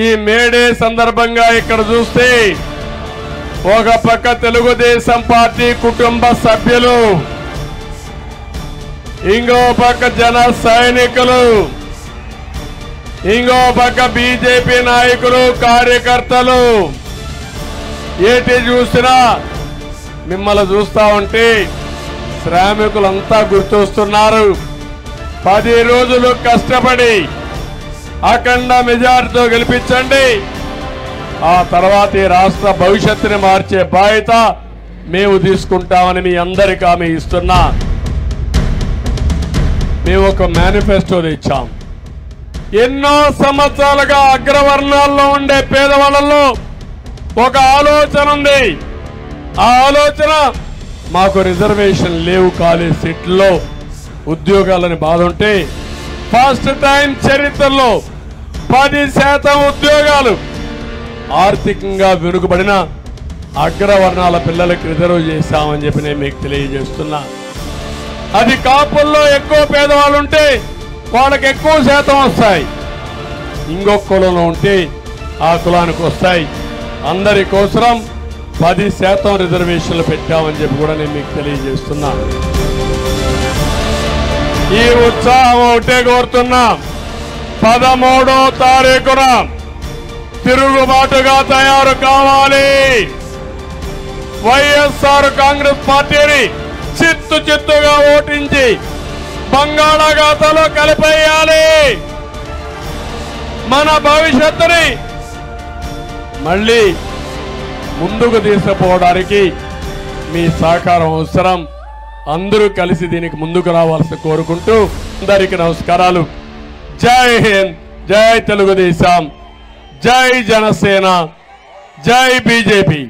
ఈ మేడే సందర్భంగా ఇక్కడ చూస్తే ఒక పక్క తెలుగుదేశం పార్టీ కుటుంబ సభ్యులు, ఇంకో పక్క జన సైనికులు, ఇంకో పక్క బీజేపీ నాయకులు, కార్యకర్తలు, ఏటి చూసినా మిమ్మల్ని చూస్తా ఉంటే శ్రామికులంతా గుర్తొస్తున్నారు. 10 రోజులు కష్టపడి అఖండ మెజార్టీతో గెలిపించండి. ఆ తర్వాత ఈ రాష్ట్ర భవిష్యత్తుని మార్చే బాధ్యత మేము తీసుకుంటామని మీ అందరికీ హామీ ఇస్తున్నా. మేము ఒక మేనిఫెస్టో తెచ్చాం. ఎన్నో సంవత్సరాలుగా అగ్రవర్ణాల్లో ఉండే పేదవాళ్ళలో ఒక ఆలోచన ఉంది. ఆ ఆలోచన మాకు రిజర్వేషన్ లేవు, కాలేజ్ సీట్లలో ఉద్యోగాలని బాధ ఉంటే ఫస్ట్ టైం చరిత్రలో 10% ఉద్యోగాలు ఆర్థికంగా వెనుకబడిన అగ్రవర్ణాల పిల్లలకు రిజర్వ్ చేశామని చెప్పి నేను మీకు తెలియజేస్తున్నా. అది కాపుల్లో ఎక్కువ పేదవాళ్ళు ఉంటే వాళ్ళకి ఎక్కువ శాతం వస్తాయి, ఇంకొక కులంలో ఉంటే ఆ కులానికి వస్తాయి. అందరి కోసం 10% రిజర్వేషన్లు పెట్టామని చెప్పి కూడా నేను మీకు తెలియజేస్తున్నా. ఈ ఉత్సాహం ఒకటే కోరుతున్నా. 13వ తారీఖున తిరుగుబాటుగా తయారు కావాలి. వైఎస్ఆర్ కాంగ్రెస్ పార్టీని చిత్తుగా ఓటించి బంగాళాఖాతంలో కలిపేయాలి. మన భవిష్యత్తుని మళ్ళీ ముందుకు తీసుకుపోవడానికి మీ సహకారం అవసరం. అందరూ కలిసి దీనికి ముందుకు రావాల్సి కోరుకుంటూ అందరికీ నమస్కారాలు. జై హింద్, జై తెలుగుదేశం, జై జనసేన, జై బీజేపీ.